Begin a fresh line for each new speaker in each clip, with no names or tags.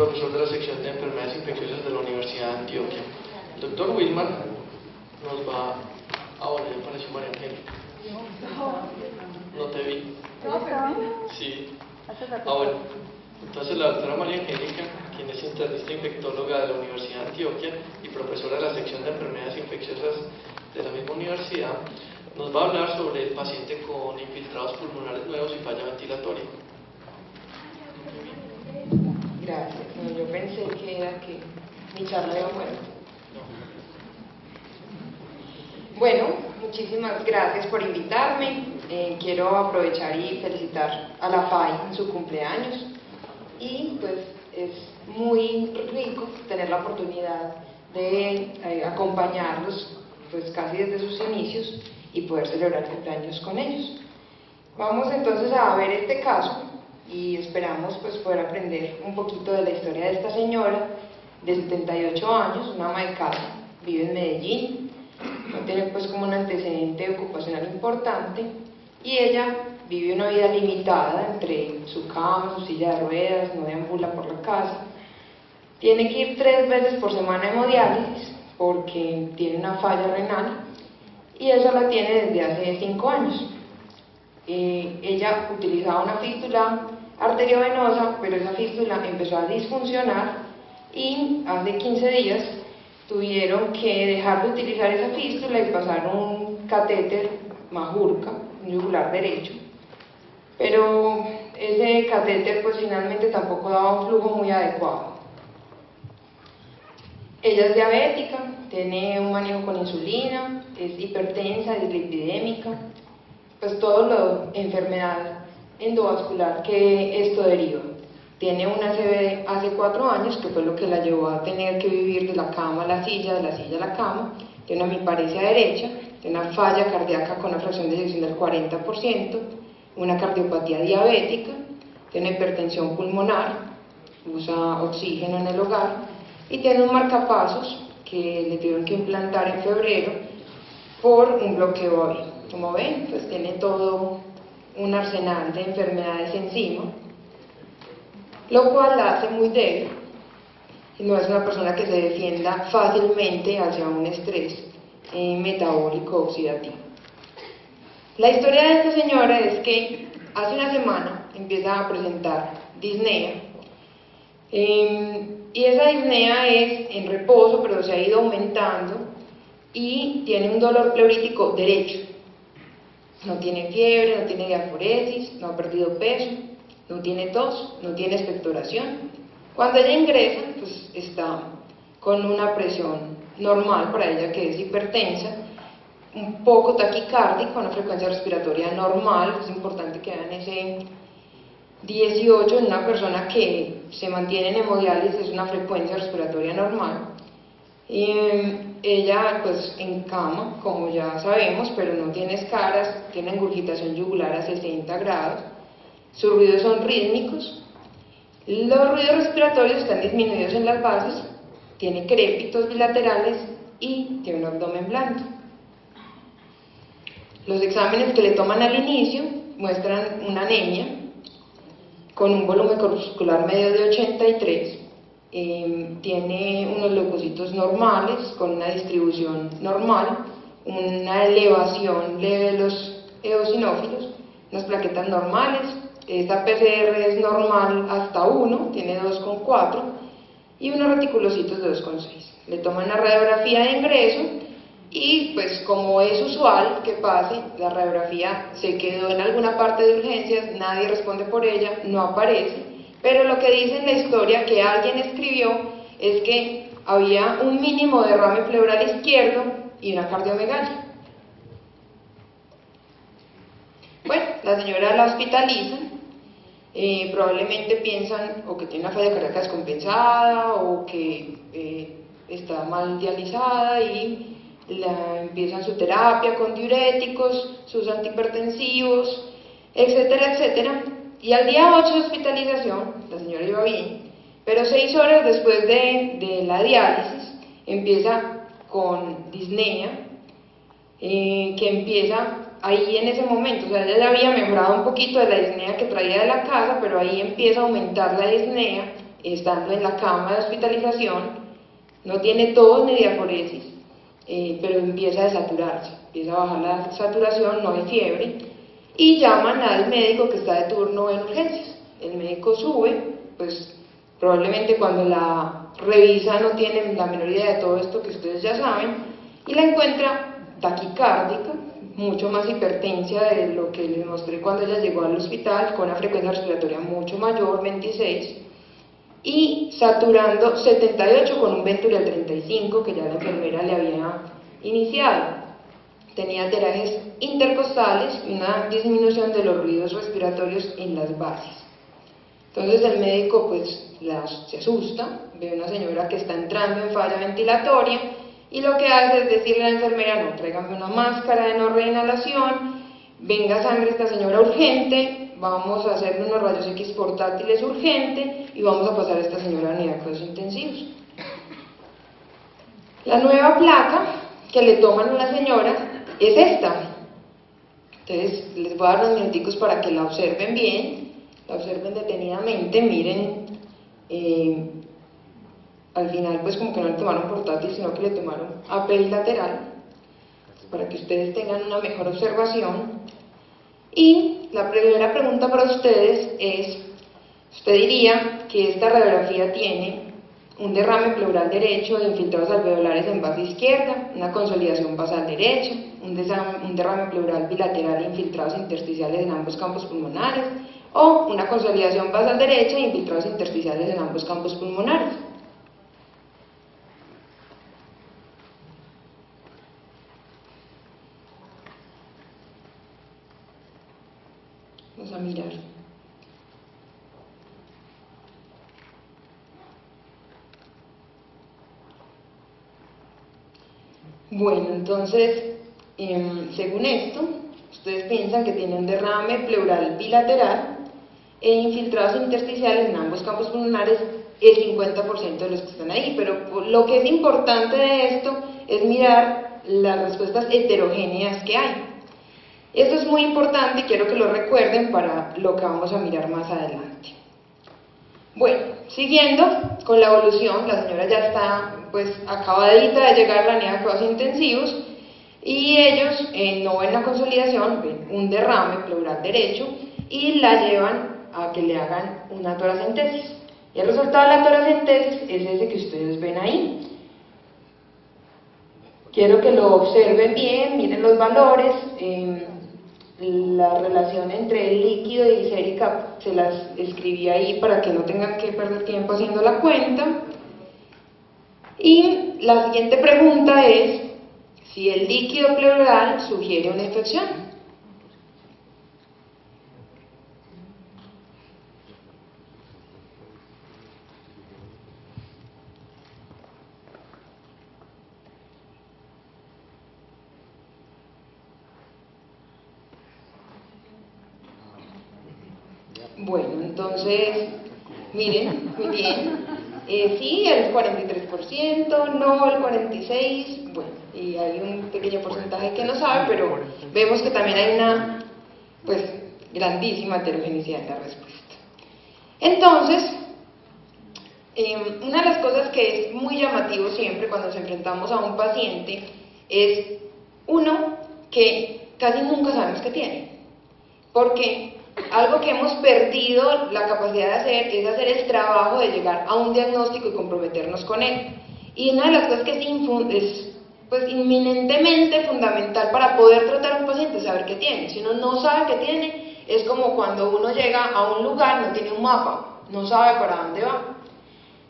profesor de la sección de enfermedades infecciosas de la Universidad de Antioquia. El doctor Wilmar nos va a volver, apareció María Angélica. No te vi. Sí. Bueno. Entonces la doctora María Angélica, quien es internista infectóloga de la Universidad de Antioquia y profesora de la sección de enfermedades infecciosas de la misma universidad, nos va a hablar sobre el paciente con infiltrados pulmonares nuevos y falla ventilatoria.
Gracias. Bueno, yo pensé que era que mi charla iba buena. Bueno, muchísimas gracias por invitarme. Quiero aprovechar y felicitar a la FAI en su cumpleaños. Y pues es muy rico tener la oportunidad de acompañarlos pues casi desde sus inicios y poder celebrar cumpleaños con ellos. Vamos entonces a ver este caso y esperamos pues poder aprender un poquito de la historia de esta señora de 78 años, una ama de casa, vive en Medellín, no tiene pues como un antecedente ocupacional importante y ella vive una vida limitada entre su cama, su silla de ruedas, no deambula por la casa, tiene que ir 3 veces por semana a hemodiálisis porque tiene una falla renal y eso la tiene desde hace 5 años. Ella utilizaba una fístula arteriovenosa, pero esa fístula empezó a disfuncionar y hace 15 días tuvieron que dejar de utilizar esa fístula y pasar un catéter Majurca, un yugular derecho. Pero ese catéter pues finalmente tampoco daba un flujo muy adecuado. Ella es diabética, tiene un manejo con insulina, es hipertensa, dislipidémica, pues todo lo enfermedad endovascular que esto deriva. Tiene una CVD hace 4 años, que fue lo que la llevó a tener que vivir de la cama a la silla, de la silla a la cama. Tiene una hemiparesia derecha, tiene una falla cardíaca con una fracción de eyección del 40%, una cardiopatía diabética, tiene hipertensión pulmonar, usa oxígeno en el hogar y tiene un marcapasos que le tuvieron que implantar en febrero por un bloqueo aóreo. Como ven, pues tiene todo un arsenal de enfermedades encima, lo cual la hace muy débil y no es una persona que se defienda fácilmente hacia un estrés metabólico oxidativo. La historia de esta señora es que hace una semana empieza a presentar disnea y esa disnea es en reposo, pero se ha ido aumentando y tiene un dolor pleurítico derecho. No tiene fiebre, no tiene diaforesis, no ha perdido peso, no tiene tos, no tiene expectoración. Cuando ella ingresa, pues está con una presión normal para ella, que es hipertensa, un poco taquicárdica, una frecuencia respiratoria normal. Es importante que vean ese 18 en una persona que se mantiene en hemodiálisis, es una frecuencia respiratoria normal. Ella pues en cama, como ya sabemos, pero no tiene escaras, tiene engurgitación yugular a 60 grados, sus ruidos son rítmicos, los ruidos respiratorios están disminuidos en las bases, tiene crépitos bilaterales y tiene un abdomen blando. Los exámenes que le toman al inicio muestran una anemia con un volumen corpuscular medio de 83, tiene unos leucocitos normales con una distribución normal, una elevación leve de los eosinófilos, unas plaquetas normales. Esta PCR es normal hasta 1, tiene 2,4 y unos reticulocitos de 2,6. Le toman una radiografía de ingreso y pues como es usual que pase, la radiografía se quedó en alguna parte de urgencias, nadie responde por ella, no aparece, pero lo que dice en la historia que alguien escribió es que había un mínimo derrame pleural izquierdo y una cardiomegalia. Bueno, la señora la hospitalizan, probablemente piensan o que tiene una falla cardíaca descompensada o que está mal dializada y empiezan su terapia con diuréticos, sus antihipertensivos, etcétera, etcétera. Y al día 8 de hospitalización, la señora iba bien, pero 6 horas después de la diálisis empieza con disnea, que empieza ahí en ese momento. O sea, ella ya había mejorado un poquito de la disnea que traía de la casa, pero ahí empieza a aumentar la disnea estando en la cama de hospitalización, no tiene tos ni diaforesis, pero empieza a desaturarse, empieza a bajar la saturación, no hay fiebre, y llaman al médico que está de turno en urgencias. El médico sube, pues probablemente cuando la revisa no tiene la menor idea de todo esto que ustedes ya saben, y la encuentra taquicárdica, mucho más hipertensia de lo que les mostré cuando ella llegó al hospital, con una frecuencia respiratoria mucho mayor, 26, y saturando 78 con un Venturial 35 que ya la enfermera le había iniciado. Tenía tirajes intercostales y una disminución de los ruidos respiratorios en las bases. Entonces el médico pues se asusta, ve a una señora que está entrando en falla ventilatoria y lo que hace es decirle a la enfermera: no, tráigame una máscara de no reinhalación, venga sangre esta señora urgente, vamos a hacerle unos rayos X portátiles urgente y vamos a pasar a esta señora a unidad de cuidados intensivos. La nueva placa que le toman a la señora es esta. Entonces les voy a dar unos minuticos para que la observen bien, la observen detenidamente, miren, al final pues como que no le tomaron portátil sino que le tomaron API lateral, para que ustedes tengan una mejor observación. Y la primera pregunta para ustedes es: ¿usted diría que esta radiografía tiene un derrame pleural derecho de infiltrados alveolares en base izquierda, una consolidación basal derecha, un derrame pleural bilateral e infiltrados intersticiales en ambos campos pulmonares, o una consolidación basal derecha e infiltrados intersticiales en ambos campos pulmonares? Vamos a mirar. Bueno, entonces, según esto, ustedes piensan que tiene un derrame pleural bilateral e infiltrados intersticiales en ambos campos pulmonares, el 50% de los que están ahí, pero lo que es importante de esto es mirar las respuestas heterogéneas que hay. Esto es muy importante y quiero que lo recuerden para lo que vamos a mirar más adelante. Bueno, siguiendo con la evolución, la señora ya está pues acabadita de llegar a la unidad de cuidados intensivos y ellos no ven la consolidación, ven un derrame pleural derecho y la llevan a que le hagan una toracentesis. Y el resultado de la toracentesis es ese que ustedes ven ahí. Quiero que lo observen bien, miren los valores, la relación entre el líquido y sérica se las escribí ahí para que no tengan que perder tiempo haciendo la cuenta. Y la siguiente pregunta es si el líquido pleural sugiere una infección. Bueno, entonces, miren, muy bien, sí, el 43%, no el 46%, bueno, y hay un pequeño porcentaje que no sabe, pero vemos que también hay una, pues, grandísima heterogeneidad en la respuesta. Entonces, una de las cosas que es muy llamativo siempre cuando nos enfrentamos a un paciente es, uno, que casi nunca sabemos qué tiene, porque algo que hemos perdido la capacidad de hacer es hacer el trabajo de llegar a un diagnóstico y comprometernos con él. Y una de las cosas que es pues, inminentemente fundamental para poder tratar a un paciente es saber qué tiene. Si uno no sabe qué tiene, es como cuando uno llega a un lugar, no tiene un mapa, no sabe para dónde va.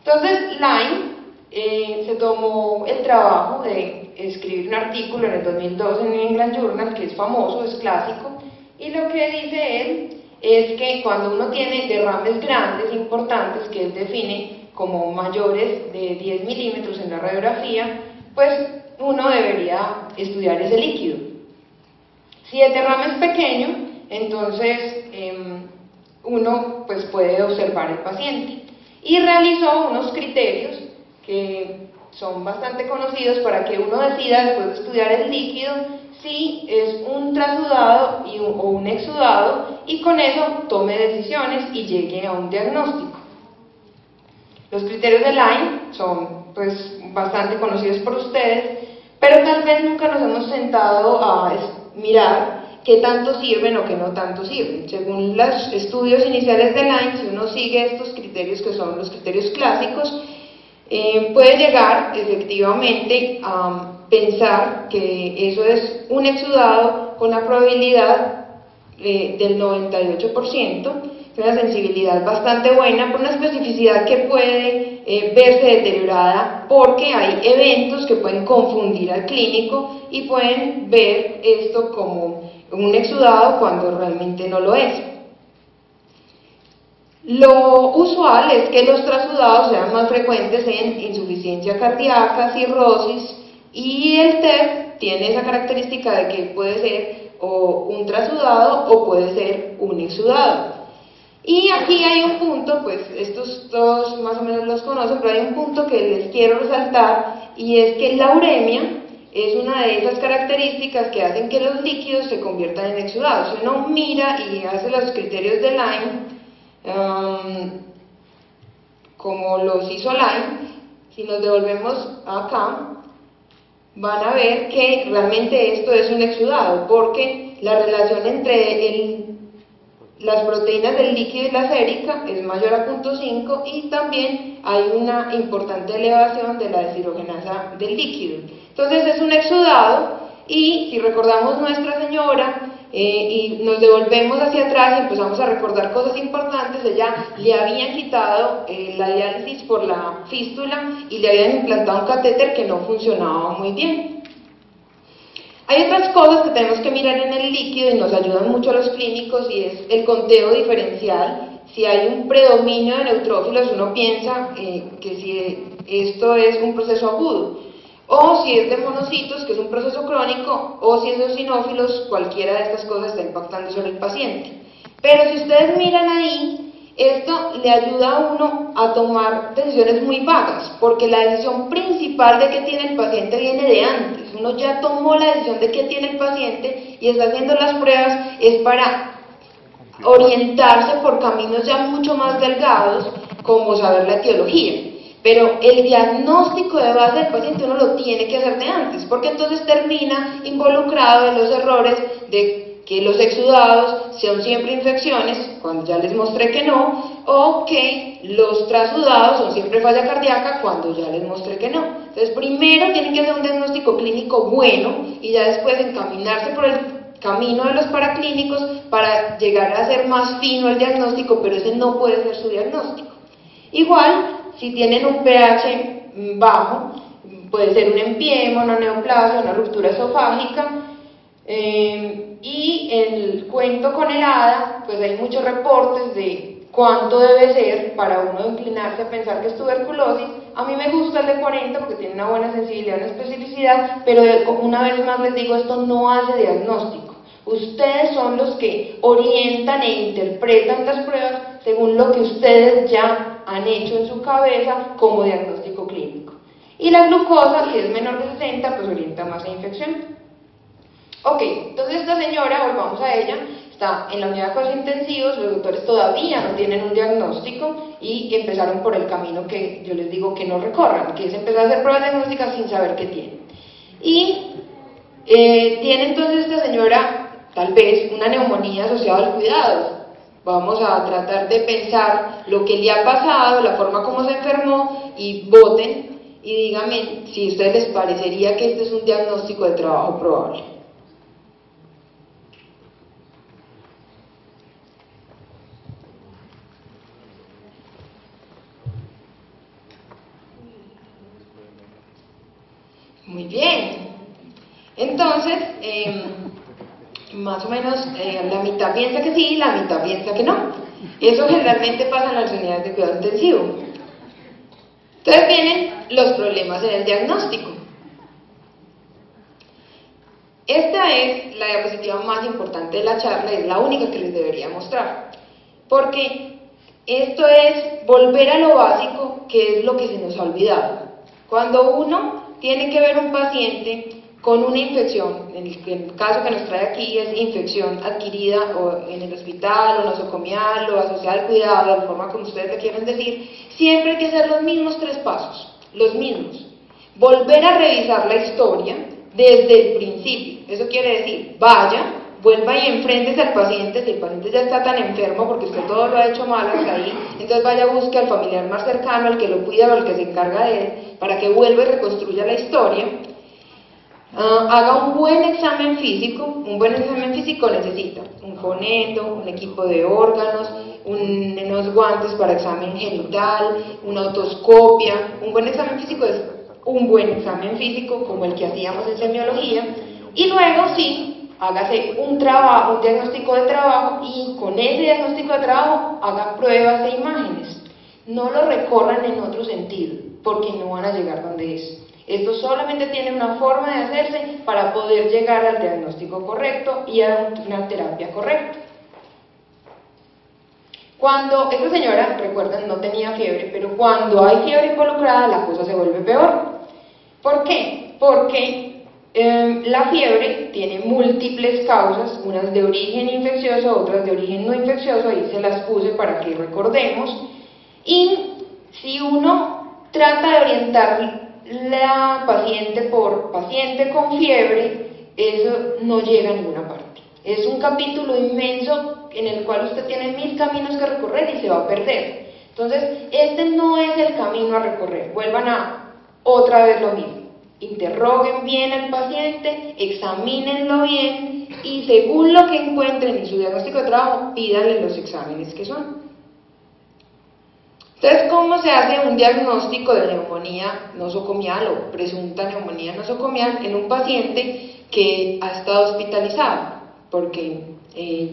Entonces, Line se tomó el trabajo de escribir un artículo en el 2012 en New England Journal, que es famoso, es clásico, y lo que dice él es que cuando uno tiene derrames grandes, importantes, que él define como mayores de 10 milímetros en la radiografía, pues uno debería estudiar ese líquido. Si el derrame es pequeño, entonces uno pues puede observar el paciente. Y realizó unos criterios que son bastante conocidos para que uno decida, después de estudiar el líquido, si es un trasudado o un exudado, y con eso tome decisiones y llegue a un diagnóstico. Los criterios de Lyme son pues bastante conocidos por ustedes, pero tal vez nunca nos hemos sentado a mirar qué tanto sirven o qué no tanto sirven. Según los estudios iniciales de Lyme, si uno sigue estos criterios que son los criterios clásicos, puede llegar efectivamente a pensar que eso es un exudado con la probabilidad del 98%, una sensibilidad bastante buena, por una especificidad que puede verse deteriorada porque hay eventos que pueden confundir al clínico y pueden ver esto como un exudado cuando realmente no lo es. Lo usual es que los trasudados sean más frecuentes en insuficiencia cardíaca, cirrosis, y el TEP tiene esa característica de que puede ser o un trasudado o puede ser un exudado. Y aquí hay un punto, pues estos todos más o menos los conocen, pero hay un punto que les quiero resaltar, y es que la uremia es una de esas características que hacen que los líquidos se conviertan en exudados. Si uno mira y hace los criterios de Lyme, como los hizo Lyme, si nos devolvemos acá, van a ver que realmente esto es un exudado, porque la relación entre las proteínas del líquido y la sérica es mayor a 0.5 y también hay una importante elevación de la deshidrogenasa del líquido. Entonces es un exudado, y si recordamos Nuestra Señora y nos devolvemos hacia atrás y empezamos a recordar cosas importantes, ella le habían quitado la diálisis por la fístula y le habían implantado un catéter que no funcionaba muy bien. Hay otras cosas que tenemos que mirar en el líquido y nos ayudan mucho a los clínicos, y es el conteo diferencial. Si hay un predominio de neutrófilos, uno piensa que si esto es un proceso agudo, o si es de monocitos, que es un proceso crónico, o si es de eosinófilos, cualquiera de estas cosas está impactando sobre el paciente. Pero si ustedes miran ahí, esto le ayuda a uno a tomar decisiones muy vagas, porque la decisión principal de qué tiene el paciente viene de antes. Uno ya tomó la decisión de qué tiene el paciente y está haciendo las pruebas es para orientarse por caminos ya mucho más delgados, como saber la etiología. Pero el diagnóstico de base del paciente uno lo tiene que hacer de antes, porque entonces termina involucrado en los errores de que los exudados sean siempre infecciones, cuando ya les mostré que no, o que los trasudados son siempre falla cardíaca, cuando ya les mostré que no. Entonces primero tienen que hacer un diagnóstico clínico bueno y ya después encaminarse por el camino de los paraclínicos para llegar a ser más fino el diagnóstico, pero ese no puede ser su diagnóstico. Igual, si tienen un pH bajo, puede ser un empiema, una neoplasia, una ruptura esofágica, y el cuento con el hada, pues hay muchos reportes de cuánto debe ser para uno inclinarse a pensar que es tuberculosis. A mí me gusta el de 40 porque tiene una buena sensibilidad, una especificidad, pero una vez más les digo, esto no hace diagnóstico. Ustedes son los que orientan e interpretan las pruebas según lo que ustedes ya han hecho en su cabeza como diagnóstico clínico. Y la glucosa, si es menor de 60, pues orienta más a infección. Ok, entonces esta señora, volvamos a ella, está en la unidad de cuidados intensivos, los doctores todavía no tienen un diagnóstico y empezaron por el camino que yo les digo que no recorran, que es empezar a hacer pruebas diagnósticas sin saber qué tienen. Y tiene entonces esta señora tal vez una neumonía asociada al cuidado. Vamos a tratar de pensar lo que le ha pasado, la forma como se enfermó, y voten y díganme si a ustedes les parecería que este es un diagnóstico de trabajo probable. Muy bien, entonces, más o menos la mitad piensa que sí, la mitad piensa que no. Eso generalmente pasa en las unidades de cuidado intensivo. Entonces vienen los problemas en el diagnóstico. Esta es la diapositiva más importante de la charla, es la única que les debería mostrar, porque esto es volver a lo básico, que es lo que se nos ha olvidado. Cuando uno tiene que ver un paciente con una infección, en el caso que nos trae aquí es infección adquirida o en el hospital, o nosocomial, o asociada al cuidado, de la forma como ustedes le quieren decir, siempre hay que hacer los mismos 3 pasos, los mismos. Volver a revisar la historia desde el principio, eso quiere decir, vaya, vuelva y enfréntese al paciente, si el paciente ya está tan enfermo porque usted todo lo ha hecho mal hasta ahí, entonces vaya a buscar al familiar más cercano, al que lo cuida o al que se encarga de él, para que vuelva y reconstruya la historia. Haga un buen examen físico necesita un foneto, un equipo de órganos, unos guantes para examen genital, una otoscopia. Un buen examen físico es un buen examen físico como el que hacíamos en semiología, y luego sí, hágase un diagnóstico de trabajo, y con ese diagnóstico de trabajo haga pruebas de imágenes. No lo recorran en otro sentido, porque no van a llegar donde es. Esto solamente tiene una forma de hacerse para poder llegar al diagnóstico correcto y a una terapia correcta. Cuando esta señora, recuerden, no tenía fiebre, pero cuando hay fiebre involucrada la cosa se vuelve peor. ¿Por qué? Porque la fiebre tiene múltiples causas, unas de origen infeccioso, otras de origen no infeccioso, ahí se las puse para que recordemos, y si uno trata de orientar la paciente por paciente con fiebre, eso no llega a ninguna parte. Es un capítulo inmenso en el cual usted tiene 1000 caminos que recorrer y se va a perder. Entonces, este no es el camino a recorrer. Vuelvan a otra vez lo mismo. Interroguen bien al paciente, examínenlo bien y según lo que encuentren en su diagnóstico de trabajo, pídanle los exámenes que son. Entonces, ¿cómo se hace un diagnóstico de neumonía nosocomial o presunta neumonía nosocomial en un paciente que ha estado hospitalizado? Porque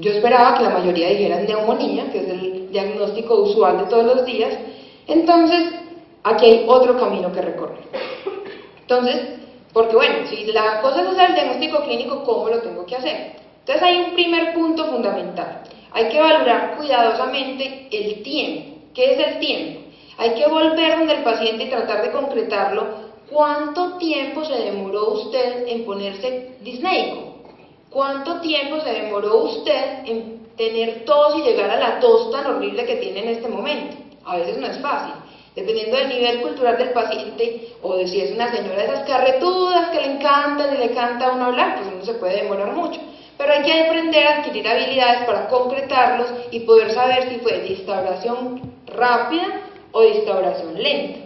yo esperaba que la mayoría dijeran neumonía, que es el diagnóstico usual de todos los días. Entonces, aquí hay otro camino que recorrer. Entonces, porque bueno, si la cosa es hacer el diagnóstico clínico, ¿cómo lo tengo que hacer? Entonces hay un primer punto fundamental. Hay que valorar cuidadosamente el tiempo. ¿Qué es el tiempo? Hay que volver donde el paciente y tratar de concretarlo. ¿Cuánto tiempo se demoró usted en ponerse disneico? ¿Cuánto tiempo se demoró usted en tener tos y llegar a la tos tan horrible que tiene en este momento? A veces no es fácil. Dependiendo del nivel cultural del paciente, o de si es una señora de esas carretudas que le encantan y le canta a uno hablar, pues uno se puede demorar mucho. Pero hay que aprender a adquirir habilidades para concretarlos y poder saber si fue de instauración rápida o de instauración lenta.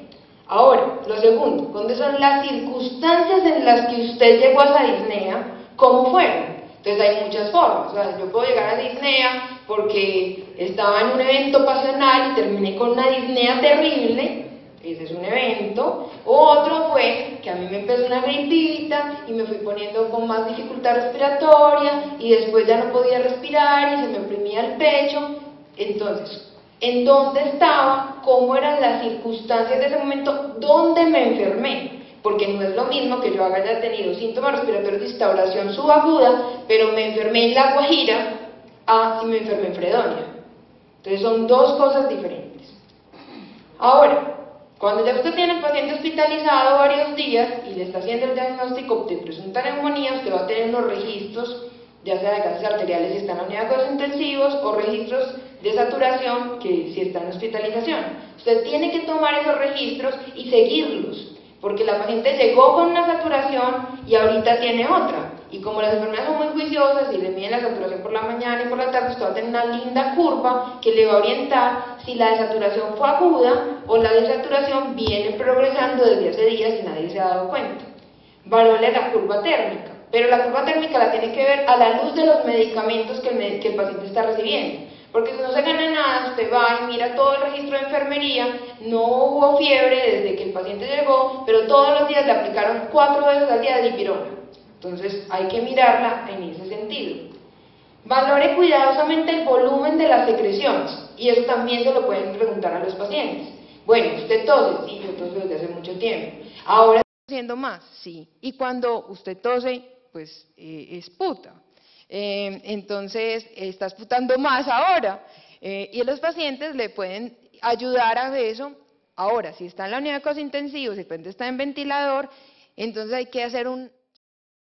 Ahora, lo segundo, ¿cuáles son las circunstancias en las que usted llegó a esa disnea? ¿Cómo fueron? Entonces hay muchas formas. O sea, yo puedo llegar a disnea porque estaba en un evento pasional y terminé con una disnea terrible, ese es un evento. O otro fue que a mí me empezó una gripita y me fui poniendo con más dificultad respiratoria y después ya no podía respirar y se me oprimía el pecho. Entonces, ¿en dónde estaba? ¿Cómo eran las circunstancias de ese momento? ¿Dónde me enfermé? Porque no es lo mismo que yo haya tenido síntomas respiratorios de instauración subaguda, pero me enfermé en La Guajira, a si me enfermé en Fredonia. Entonces son dos cosas diferentes. Ahora, cuando ya usted tiene al paciente hospitalizado varios días y le está haciendo el diagnóstico de presunta neumonía, usted va a tener unos registros, ya sea de gases arteriales si está en la unidad de cuidados intensivos, o registros de saturación que si está en hospitalización. Usted tiene que tomar esos registros y seguirlos, porque la paciente llegó con una saturación y ahorita tiene otra. Y como las enfermedades son muy juiciosas y le miden la saturación por la mañana y por la tarde, usted va a tener una linda curva que le va a orientar si la desaturación fue aguda o la desaturación viene progresando desde hace días y nadie se ha dado cuenta. Valore la curva térmica, pero la curva térmica la tiene que ver a la luz de los medicamentos que el paciente está recibiendo. Porque si no se gana nada, usted va y mira todo el registro de enfermería, no hubo fiebre desde que el paciente llegó, pero todos los días le aplicaron 4 veces al día de dipirona. Entonces hay que mirarla en ese sentido. Valore cuidadosamente el volumen de las secreciones, y eso también se lo pueden preguntar a los pacientes. Bueno, ¿usted tose? Sí, yo toso desde hace mucho tiempo. ¿Ahora está tosiendo más? Sí. Y cuando usted tose, pues esputa. Entonces está esputando más ahora. Y los pacientes le pueden ayudar a eso. Ahora, si está en la unidad de cuidados intensivos, si el paciente está en ventilador, entonces hay que hacer un